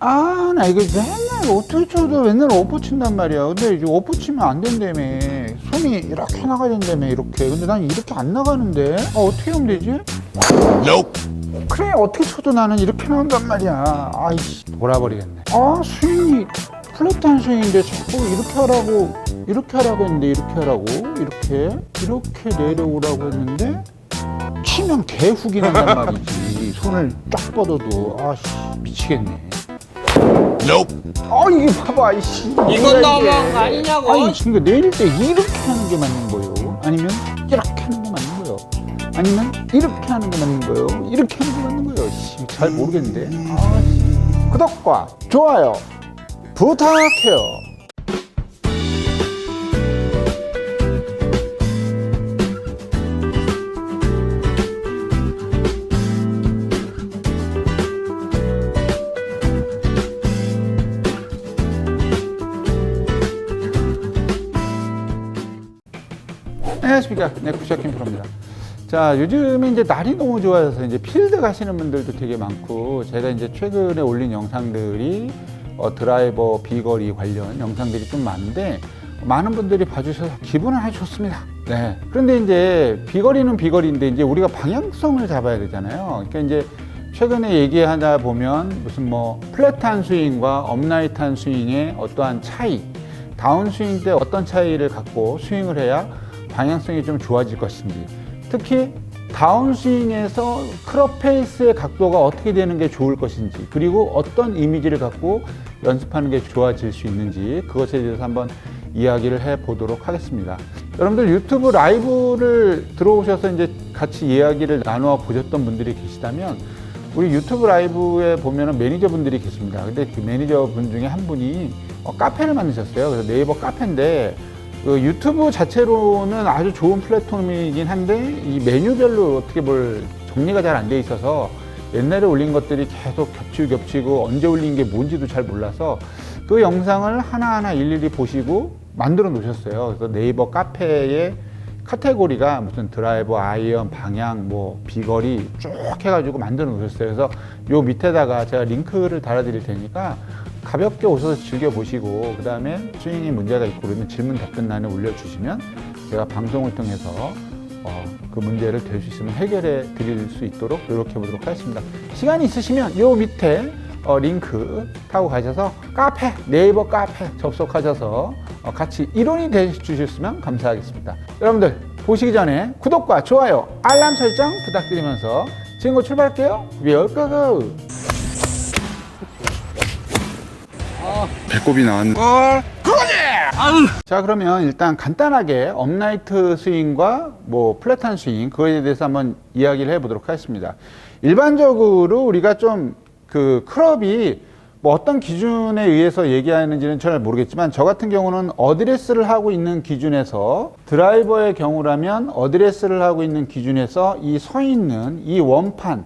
아, 나 이거 맨날 어떻게 쳐도 맨날 엎어 친단 말이야. 근데 이제 엎어 치면 안 된다며. 손이 이렇게 나가야 된다며, 이렇게. 근데 난 이렇게 안 나가는데? 아, 어떻게 하면 되지? 그래, 어떻게 쳐도 나는 이렇게 나온단 말이야. 아이씨, 돌아버리겠네. 아, 스윙이 플랫한 스윙인데 자꾸 이렇게 하라고 했는데, 이렇게 하라고. 이렇게 내려오라고 했는데, 치면 개훅이 난단 말이지. 손을 쫙 뻗어도. 아씨, 미치겠네. 아, 이게 봐봐, 이씨. 이건 너무한 거 아니냐고. 아니, 그러니까 내릴 때 이렇게 하는 게 맞는 거예요. 아니면 이렇게 하는 게 맞는 거예요. 아니면 이렇게 하는 게 맞는 거예요. 이렇게 하는 게 맞는 거예요. 씨, 잘 모르겠는데. 아, 구독과 좋아요 부탁해요. 안녕하십니까. 네, 구시아킴 프로입니다. 자, 요즘에 이제 날이 너무 좋아져서 이제 필드 가시는 분들도 되게 많고, 제가 이제 최근에 올린 영상들이 드라이버 비거리 관련 영상들이 좀 많은데, 많은 분들이 봐주셔서 기분은 아주 좋습니다. 네. 그런데 이제 비거리는 비거리인데, 이제 우리가 방향성을 잡아야 되잖아요. 그러니까 이제 최근에 얘기하다 보면 무슨 뭐 플랫한 스윙과 업라이트한 스윙의 어떠한 차이, 다운스윙 때 어떤 차이를 갖고 스윙을 해야 방향성이 좀 좋아질 것인지, 특히 다운스윙에서 크롭 페이스의 각도가 어떻게 되는 게 좋을 것인지, 그리고 어떤 이미지를 갖고 연습하는 게 좋아질 수 있는지, 그것에 대해서 한번 이야기를 해 보도록 하겠습니다. 여러분들 유튜브 라이브를 들어오셔서 이제 같이 이야기를 나누어 보셨던 분들이 계시다면, 우리 유튜브 라이브에 보면은 매니저분들이 계십니다. 근데 그 매니저분 중에 한 분이 카페를 만드셨어요. 그래서 네이버 카페인데, 그 유튜브 자체로는 아주 좋은 플랫폼이긴 한데, 이 메뉴별로 어떻게 뭘 정리가 잘 안 돼 있어서 옛날에 올린 것들이 계속 겹치고 언제 올린 게 뭔지도 잘 몰라서 그 영상을 하나하나 일일이 보시고 만들어 놓으셨어요. 그래서 네이버 카페에 카테고리가 무슨 드라이버, 아이언, 방향, 뭐 비거리 쭉 해가지고 만들어 놓으셨어요. 그래서 요 밑에다가 제가 링크를 달아드릴 테니까 가볍게 오셔서 즐겨보시고, 그 다음에 스윙에 문제가 있고 그러면 질문 답변란에 올려주시면 제가 방송을 통해서 그 문제를 될 수 있으면 해결해 드릴 수 있도록 노력해 보도록 하겠습니다. 시간이 있으시면 요 밑에 링크 타고 가셔서 카페, 네이버 카페 접속하셔서 같이 일원이 돼 주셨으면 감사하겠습니다. 여러분들 보시기 전에 구독과 좋아요, 알람 설정 부탁드리면서 지금 출발할게요. 고! 배꼽이 나왔네. 자, 그러면 일단 간단하게 업라이트 스윙과 뭐 플랫한 스윙, 그거에 대해서 한번 이야기를 해보도록 하겠습니다. 일반적으로 우리가 좀 그 크롭이 뭐 어떤 기준에 의해서 얘기하는지는 잘 모르겠지만, 저 같은 경우는 어드레스를 하고 있는 기준에서, 드라이버의 경우라면 어드레스를 하고 있는 기준에서 이 서 있는 이 원판,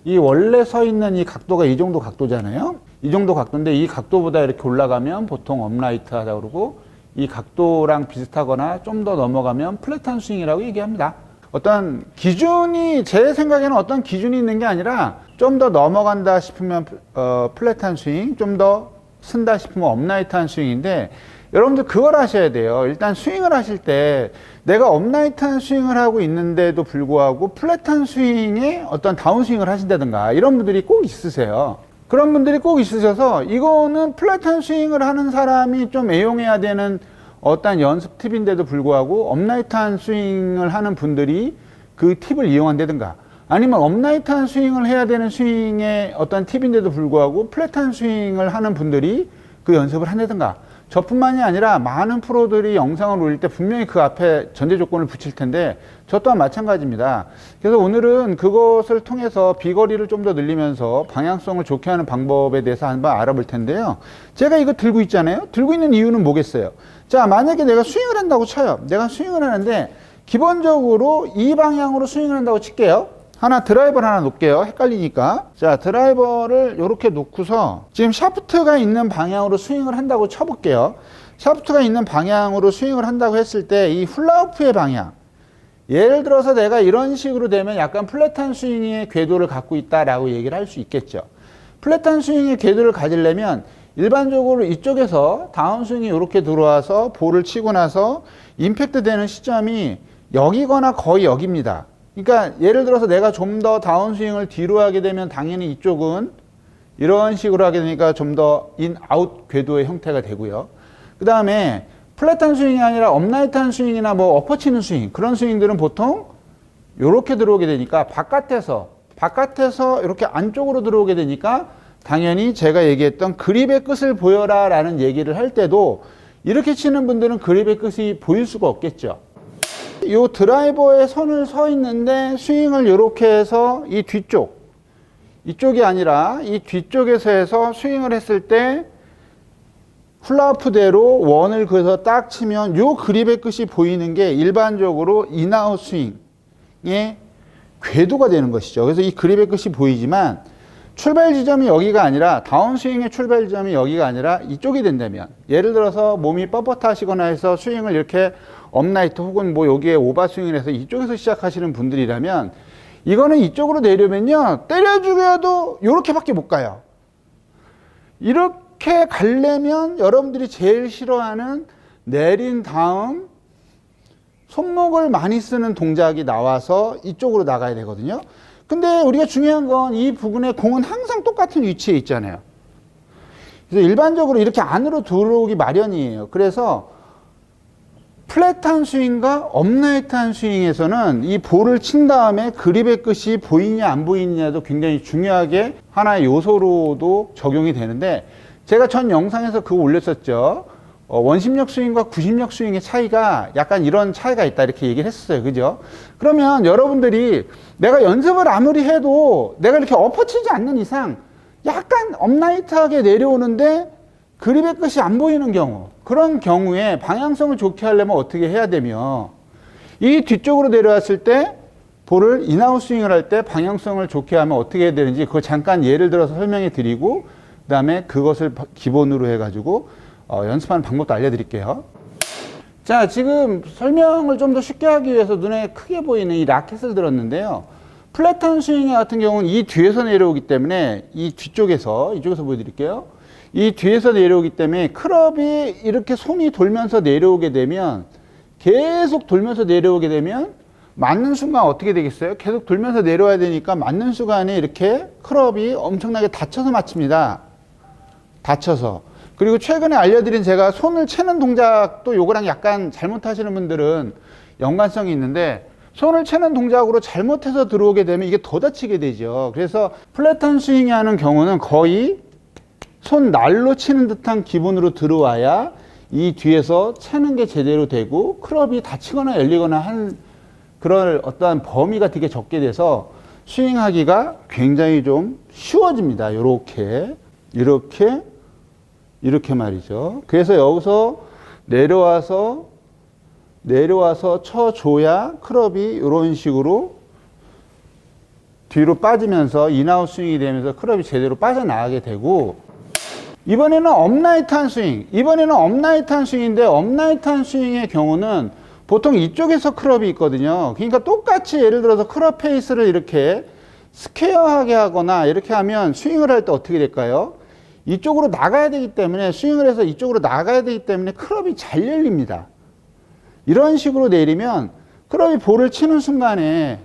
이 원래 서 있는 이 각도가 이 정도 각도잖아요. 이 정도 각도인데, 이 각도보다 이렇게 올라가면 보통 업라이트 하다고 그러고, 이 각도랑 비슷하거나 좀 더 넘어가면 플랫한 스윙이라고 얘기합니다. 어떤 기준이, 제 생각에는 어떤 기준이 있는 게 아니라, 좀 더 넘어간다 싶으면 플랫한 스윙, 좀 더 쓴다 싶으면 업라이트한 스윙인데, 여러분들 그걸 하셔야 돼요. 일단 스윙을 하실 때 내가 업라이트한 스윙을 하고 있는데도 불구하고 플랫한 스윙에 어떤 다운스윙을 하신다든가, 이런 분들이 꼭 있으세요. 그런 분들이 꼭 있으셔서, 이거는 플랫한 스윙을 하는 사람이 좀 애용해야 되는 어떤 연습 팁인데도 불구하고 업라이트한 스윙을 하는 분들이 그 팁을 이용한다든가, 아니면 업라이트한 스윙을 해야 되는 스윙의 어떤 팁인데도 불구하고 플랫한 스윙을 하는 분들이 그 연습을 한다든가, 저뿐만이 아니라 많은 프로들이 영상을 올릴 때 분명히 그 앞에 전제 조건을 붙일 텐데, 저 또한 마찬가지입니다. 그래서 오늘은 그것을 통해서 비거리를 좀 더 늘리면서 방향성을 좋게 하는 방법에 대해서 한번 알아볼 텐데요. 제가 이거 들고 있잖아요. 들고 있는 이유는 뭐겠어요? 자, 만약에 내가 스윙을 한다고 쳐요. 내가 스윙을 하는데 기본적으로 이 방향으로 스윙을 한다고 칠게요. 드라이버를 하나 놓을게요. 헷갈리니까. 자, 드라이버를 이렇게 놓고서 지금 샤프트가 있는 방향으로 스윙을 한다고 쳐볼게요. 샤프트가 있는 방향으로 스윙을 한다고 했을 때 이 훌라후프의 방향, 예를 들어서 내가 이런 식으로 되면 약간 플랫한 스윙의 궤도를 갖고 있다라고 얘기를 할 수 있겠죠. 플랫한 스윙의 궤도를 가지려면 일반적으로 이쪽에서 다운스윙이 이렇게 들어와서 볼을 치고 나서 임팩트 되는 시점이 여기거나 거의 여기입니다. 그러니까 예를 들어서 내가 좀 더 다운스윙을 뒤로 하게 되면 당연히 이쪽은 이런 식으로 하게 되니까 좀 더 인, 아웃 궤도의 형태가 되고요. 그 다음에 플랫한 스윙이 아니라 업라이트한 스윙이나 뭐 엎어 치는 스윙, 그런 스윙들은 보통 이렇게 들어오게 되니까 바깥에서 이렇게 안쪽으로 들어오게 되니까 당연히 제가 얘기했던 그립의 끝을 보여라 라는 얘기를 할 때도 이렇게 치는 분들은 그립의 끝이 보일 수가 없겠죠. 이 드라이버에 선을 서 있는데 스윙을 이렇게 해서 이 뒤쪽, 이쪽이 아니라 이 뒤쪽에서 해서 스윙을 했을 때 플라프대로 원을 그어서 딱 치면 요 그립의 끝이 보이는 게 일반적으로 인아웃 스윙의 궤도가 되는 것이죠. 그래서 이 그립의 끝이 보이지만 출발 지점이 여기가 아니라 다운스윙의 출발 지점이 여기가 아니라 이쪽이 된다면, 예를 들어서 몸이 뻣뻣하시거나 해서 스윙을 이렇게 업라이트 혹은 뭐 여기에 오버스윙을 해서 이쪽에서 시작하시는 분들이라면 이거는 이쪽으로 내려면요 때려 죽여도 이렇게밖에 못 가요. 이렇게 가려면 여러분들이 제일 싫어하는 내린 다음 손목을 많이 쓰는 동작이 나와서 이쪽으로 나가야 되거든요. 근데 우리가 중요한 건 이 부분에 공은 항상 똑같은 위치에 있잖아요. 그래서 일반적으로 이렇게 안으로 들어오기 마련이에요. 그래서 플랫한 스윙과 업라이트한 스윙에서는 이 볼을 친 다음에 그립의 끝이 보이냐 안 보이냐도 굉장히 중요하게 하나의 요소로도 적용이 되는데, 제가 전 영상에서 그거 올렸었죠. 원심력 스윙과 구심력 스윙의 차이가 약간 이런 차이가 있다 이렇게 얘기를 했었어요. 그죠? 그러면 여러분들이 내가 연습을 아무리 해도 내가 이렇게 엎어치지 않는 이상 약간 업라이트하게 내려오는데 그립의 끝이 안 보이는 경우, 그런 경우에 방향성을 좋게 하려면 어떻게 해야 되며, 이 뒤쪽으로 내려왔을 때 볼을 인아웃 스윙을 할 때 방향성을 좋게 하면 어떻게 해야 되는지 그걸 잠깐 예를 들어서 설명해 드리고, 그 다음에 그것을 기본으로 해가지고 연습하는 방법도 알려드릴게요. 자, 지금 설명을 좀 더 쉽게 하기 위해서 눈에 크게 보이는 이 라켓을 들었는데요. 플랫한 스윙 같은 경우는 이 뒤에서 내려오기 때문에 이 뒤쪽에서, 이쪽에서 보여드릴게요. 이 뒤에서 내려오기 때문에 클럽이 이렇게 손이 돌면서 내려오게 되면, 계속 돌면서 내려오게 되면 맞는 순간 어떻게 되겠어요? 계속 돌면서 내려와야 되니까 맞는 순간에 이렇게 클럽이 엄청나게 다쳐서 맞춥니다. 다쳐서. 그리고 최근에 알려드린 제가 손을 채는 동작도 요거랑 약간 잘못하시는 분들은 연관성이 있는데, 손을 채는 동작으로 잘못해서 들어오게 되면 이게 더 다치게 되죠. 그래서 플랫한 스윙이 하는 경우는 거의 손 날로 치는 듯한 기분으로 들어와야 이 뒤에서 채는 게 제대로 되고 클럽이 닫히거나 열리거나 한 그런 어떠한 범위가 되게 적게 돼서 스윙하기가 굉장히 좀 쉬워집니다. 요렇게, 이렇게 말이죠. 그래서 여기서 내려와서 쳐줘야 클럽이 이런 식으로 뒤로 빠지면서 인아웃 스윙이 되면서 클럽이 제대로 빠져나가게 되고, 이번에는 업라이트한 스윙인데, 업라이트한 스윙의 경우는 보통 이쪽에서 클럽이 있거든요. 그러니까 똑같이 예를 들어서 클럽 페이스를 이렇게 스퀘어하게 하거나 이렇게 하면 스윙을 할 때 어떻게 될까요? 이쪽으로 나가야 되기 때문에, 스윙을 해서 이쪽으로 나가야 되기 때문에 클럽이 잘 열립니다. 이런 식으로 내리면 클럽이 볼을 치는 순간에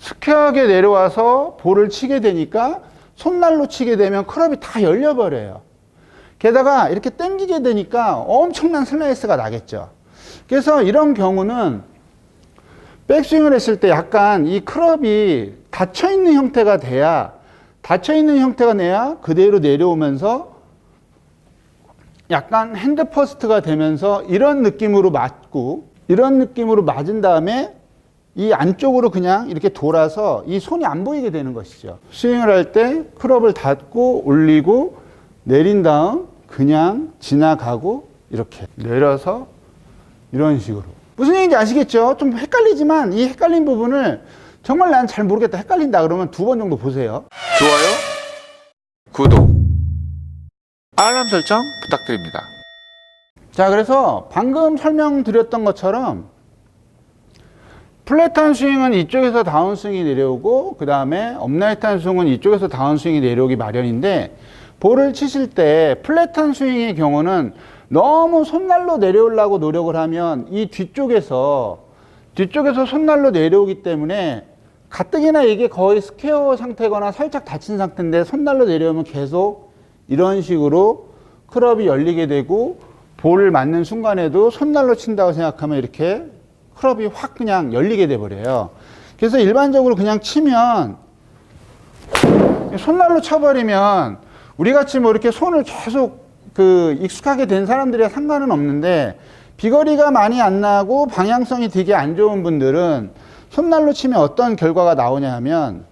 스퀘어하게 내려와서 볼을 치게 되니까 손날로 치게 되면 클럽이 다 열려버려요. 게다가 이렇게 당기게 되니까 엄청난 슬라이스가 나겠죠. 그래서 이런 경우는 백스윙을 했을 때 약간 이 클럽이 닫혀있는 형태가 내야 그대로 내려오면서 약간 핸드 퍼스트가 되면서 이런 느낌으로 맞은 다음에 이 안쪽으로 그냥 이렇게 돌아서 이 손이 안 보이게 되는 것이죠. 스윙을 할 때 클럽을 닫고 올리고 내린 다음 그냥 지나가고 이렇게 내려서 이런 식으로. 무슨 얘기인지 아시겠죠? 좀 헷갈리지만 이 헷갈린 부분을 정말 난 잘 모르겠다, 헷갈린다 그러면 2번 정도 보세요. 좋아요, 구독, 알람 설정 부탁드립니다. 자, 그래서 방금 설명드렸던 것처럼 플랫한 스윙은 이쪽에서 다운스윙이 내려오고 그 다음에 업라이트한 스윙은 이쪽에서 다운스윙이 내려오기 마련인데 볼을 치실 때 플랫한 스윙의 경우는 너무 손날로 내려오려고 노력을 하면 이 뒤쪽에서 손날로 내려오기 때문에 가뜩이나 이게 거의 스퀘어 상태거나 살짝 닫힌 상태인데 손날로 내려오면 계속 이런 식으로 클럽이 열리게 되고 볼을 맞는 순간에도 손날로 친다고 생각하면 이렇게 클럽이 확 그냥 열리게 돼 버려요. 그래서 일반적으로 그냥 치면 손날로 쳐버리면 우리 같이 뭐 이렇게 손을 계속 익숙하게 된 사람들이야 상관은 없는데 비거리가 많이 안 나고 방향성이 되게 안 좋은 분들은 손날로 치면 어떤 결과가 나오냐 하면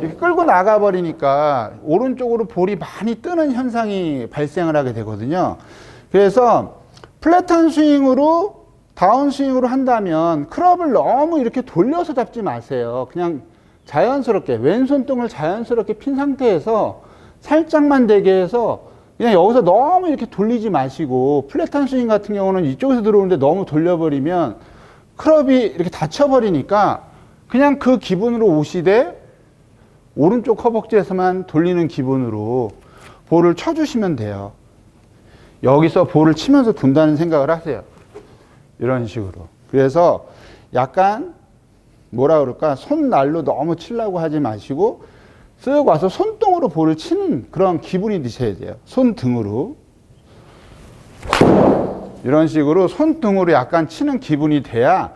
이렇게 끌고 나가 버리니까 오른쪽으로 볼이 많이 뜨는 현상이 발생을 하게 되거든요. 그래서 플랫한 스윙으로 다운스윙으로 한다면 클럽을 너무 이렇게 돌려서 잡지 마세요. 그냥 자연스럽게 왼손등을 자연스럽게 핀 상태에서 살짝만 되게 해서 그냥 여기서 너무 이렇게 돌리지 마시고 플랫한 스윙 같은 경우는 이쪽에서 들어오는데 너무 돌려버리면 클럽이 이렇게 닫혀버리니까 그냥 그 기분으로 오시되 오른쪽 허벅지에서만 돌리는 기분으로 볼을 쳐주시면 돼요. 여기서 볼을 치면서 돈다는 생각을 하세요. 이런 식으로. 그래서 약간 뭐라 그럴까 손날로 너무 치려고 하지 마시고 쓱 와서 손등으로 볼을 치는 그런 기분이 드셔야 돼요. 손등으로. 이런 식으로 손등으로 약간 치는 기분이 돼야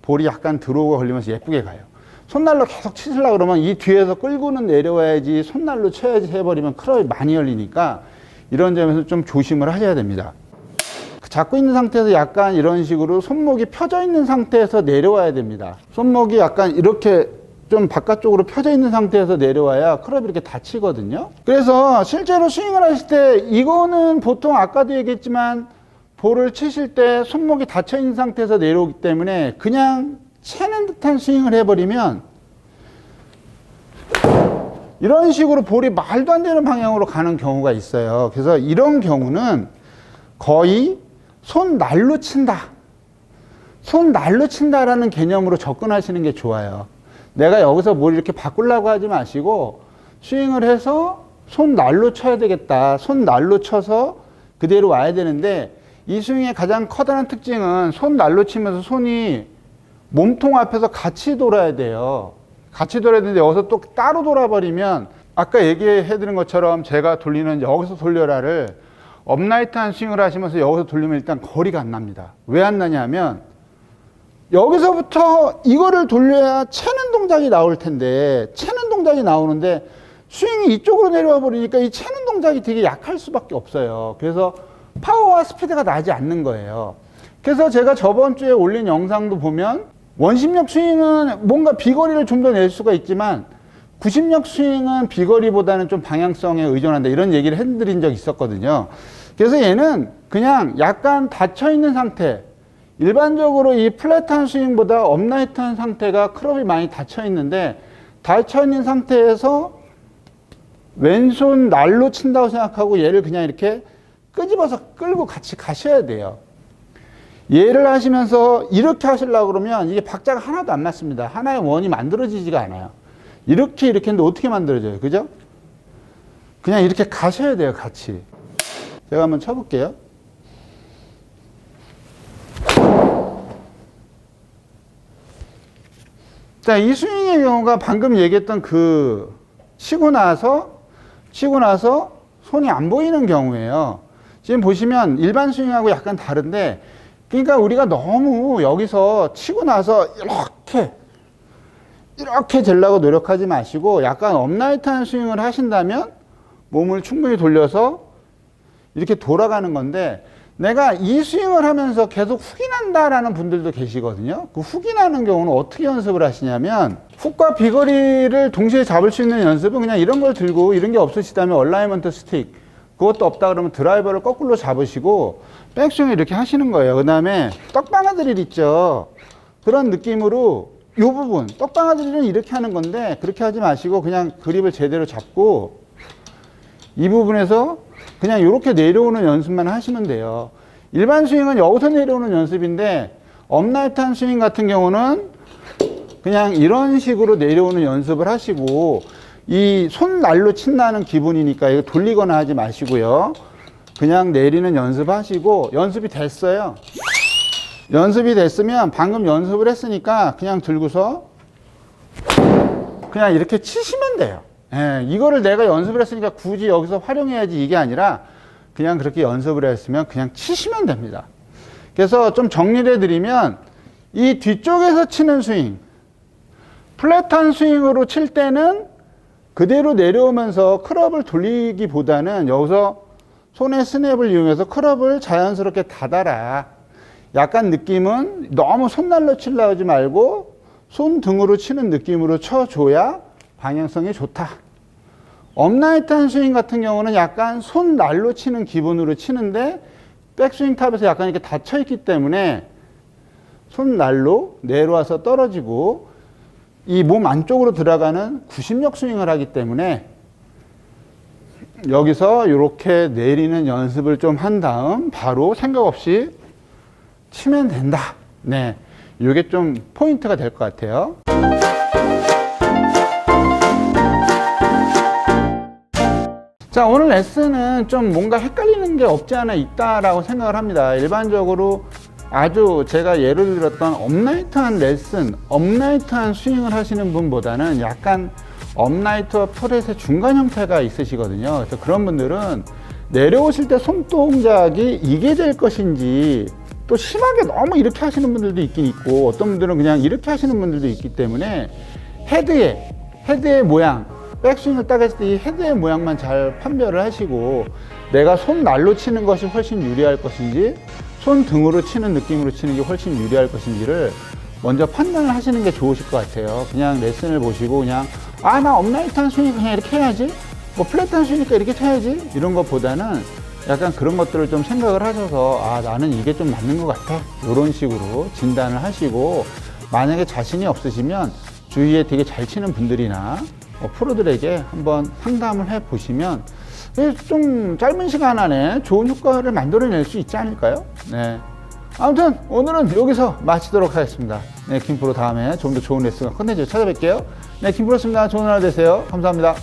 볼이 약간 들어오고 걸리면서 예쁘게 가요. 손날로 계속 치시려고 그러면 이 뒤에서 끌고는 내려와야지 손날로 쳐야지 해버리면 클럽이 많이 열리니까 이런 점에서 좀 조심을 하셔야 됩니다. 잡고 있는 상태에서 약간 이런 식으로 손목이 펴져 있는 상태에서 내려와야 됩니다. 손목이 약간 이렇게 좀 바깥쪽으로 펴져 있는 상태에서 내려와야 클럽이 이렇게 닫히거든요. 그래서 실제로 스윙을 하실 때 이거는 보통 아까도 얘기했지만 볼을 치실 때 손목이 닫혀 있는 상태에서 내려오기 때문에 그냥 채는 듯한 스윙을 해버리면 이런 식으로 볼이 말도 안 되는 방향으로 가는 경우가 있어요. 그래서 이런 경우는 거의 손날로 친다. 손날로 친다라는 개념으로 접근하시는 게 좋아요. 내가 여기서 뭘 이렇게 바꾸려고 하지 마시고 스윙을 해서 손날로 쳐야 되겠다. 손날로 쳐서 그대로 와야 되는데 이 스윙의 가장 커다란 특징은 손날로 치면서 손이 몸통 앞에서 같이 돌아야 돼요. 같이 돌아야 되는데 여기서 또 따로 돌아버리면 아까 얘기해드린 것처럼 제가 돌리는 여기서 돌려라를 업라이트한 스윙을 하시면서 여기서 돌리면 일단 거리가 안 납니다. 왜 안 나냐면 여기서부터 이거를 돌려야 채는 동작이 나올 텐데 채는 동작이 나오는데 스윙이 이쪽으로 내려와 버리니까 이 채는 동작이 되게 약할 수밖에 없어요. 그래서 파워와 스피드가 나지 않는 거예요. 그래서 제가 저번 주에 올린 영상도 보면 원심력 스윙은 뭔가 비거리를 좀 더 낼 수가 있지만 90력 스윙은 비거리보다는 좀 방향성에 의존한다 이런 얘기를 해드린 적이 있었거든요. 그래서 얘는 그냥 약간 닫혀있는 상태, 일반적으로 이 플랫한 스윙보다 업라이트한 상태가 클럽이 많이 닫혀있는데 닫혀있는 상태에서 왼손 날로 친다고 생각하고 얘를 그냥 이렇게 끄집어서 끌고 같이 가셔야 돼요. 얘를 하시면서 이렇게 하시려고 그러면 이게 박자가 하나도 안 맞습니다. 하나의 원이 만들어지지가 않아요. 이렇게 했는데 어떻게 만들어져요? 그죠? 그냥 이렇게 가셔야 돼요, 같이. 제가 한번 쳐볼게요. 자, 이 스윙의 경우가 방금 얘기했던 치고 나서 손이 안 보이는 경우예요. 지금 보시면 일반 스윙하고 약간 다른데, 그러니까 우리가 너무 여기서 치고 나서 이렇게 되려고 노력하지 마시고 약간 업라이트한 스윙을 하신다면 몸을 충분히 돌려서 이렇게 돌아가는 건데 내가 이 스윙을 하면서 계속 훅이 난다라는 분들도 계시거든요. 그 훅이 나는 경우는 어떻게 연습을 하시냐면 훅과 비거리를 동시에 잡을 수 있는 연습은 그냥 이런 걸 들고 이런 게 없으시다면 얼라이먼트 스틱 그것도 없다 그러면 드라이버를 거꾸로 잡으시고 백스윙을 이렇게 하시는 거예요. 그 다음에 떡방아 드릴 있죠. 그런 느낌으로 이 부분 떡방아 드릴은 이렇게 하는 건데 그렇게 하지 마시고 그냥 그립을 제대로 잡고 이 부분에서 그냥 이렇게 내려오는 연습만 하시면 돼요. 일반 스윙은 여기서 내려오는 연습인데 업라이트한 스윙 같은 경우는 그냥 이런 식으로 내려오는 연습을 하시고, 이 손날로 친다는 기분이니까 이거 돌리거나 하지 마시고요. 그냥 내리는 연습 하시고, 연습이 됐어요. 연습이 됐으면 방금 연습을 했으니까 그냥 들고서 그냥 이렇게 치시면 돼요. 예, 이거를 내가 연습을 했으니까 굳이 여기서 활용해야지 이게 아니라 그냥 그렇게 연습을 했으면 그냥 치시면 됩니다. 그래서 좀 정리를 해드리면, 이 뒤쪽에서 치는 스윙, 플랫한 스윙으로 칠 때는 그대로 내려오면서 클럽을 돌리기보다는 여기서 손의 스냅을 이용해서 클럽을 자연스럽게 닫아라. 약간 느낌은 너무 손날로 치려고 하지 말고 손등으로 치는 느낌으로 쳐줘야 방향성이 좋다. 업라이트한 스윙 같은 경우는 약간 손날로 치는 기분으로 치는데 백스윙 탑에서 약간 이렇게 닫혀있기 때문에 손날로 내려와서 떨어지고 이 몸 안쪽으로 들어가는 구심력 스윙을 하기 때문에 여기서 이렇게 내리는 연습을 좀 한 다음 바로 생각 없이 치면 된다. 네, 이게 좀 포인트가 될 것 같아요. 자, 오늘 레슨은 좀 뭔가 헷갈리는 게 없지 않아 있다라고 생각을 합니다. 일반적으로 아주 제가 예를 들었던 업라이트한 레슨, 업라이트한 스윙을 하시는 분보다는 약간 업라이트와 플랫의 중간 형태가 있으시거든요. 그래서 그런 분들은 내려오실 때 손동작이 이게 될 것인지, 또 심하게 너무 이렇게 하시는 분들도 있긴 있고, 어떤 분들은 그냥 이렇게 하시는 분들도 있기 때문에 헤드의 모양, 백스윙을 딱 했을 때 이 헤드의 모양만 잘 판별을 하시고, 내가 손날로 치는 것이 훨씬 유리할 것인지 손등으로 치는 느낌으로 치는 게 훨씬 유리할 것인지를 먼저 판단을 하시는 게 좋으실 것 같아요. 그냥 레슨을 보시고 그냥 나 업라이트한 스윙 그냥 이렇게 해야지, 뭐 플랫한 스윙이니까 이렇게 쳐야지, 이런 것보다는 약간 그런 것들을 좀 생각을 하셔서 나는 이게 좀 맞는 것 같아, 이런 식으로 진단을 하시고, 만약에 자신이 없으시면 주위에 되게 잘 치는 분들이나 프로들에게 한번 상담을 해 보시면 좀 짧은 시간 안에 좋은 효과를 만들어낼 수 있지 않을까요? 네. 아무튼 오늘은 여기서 마치도록 하겠습니다. 네, 김프로 다음에 좀 더 좋은 레슨과 컨텐츠 찾아뵐게요. 네, 김프로였습니다. 좋은 하루 되세요. 감사합니다.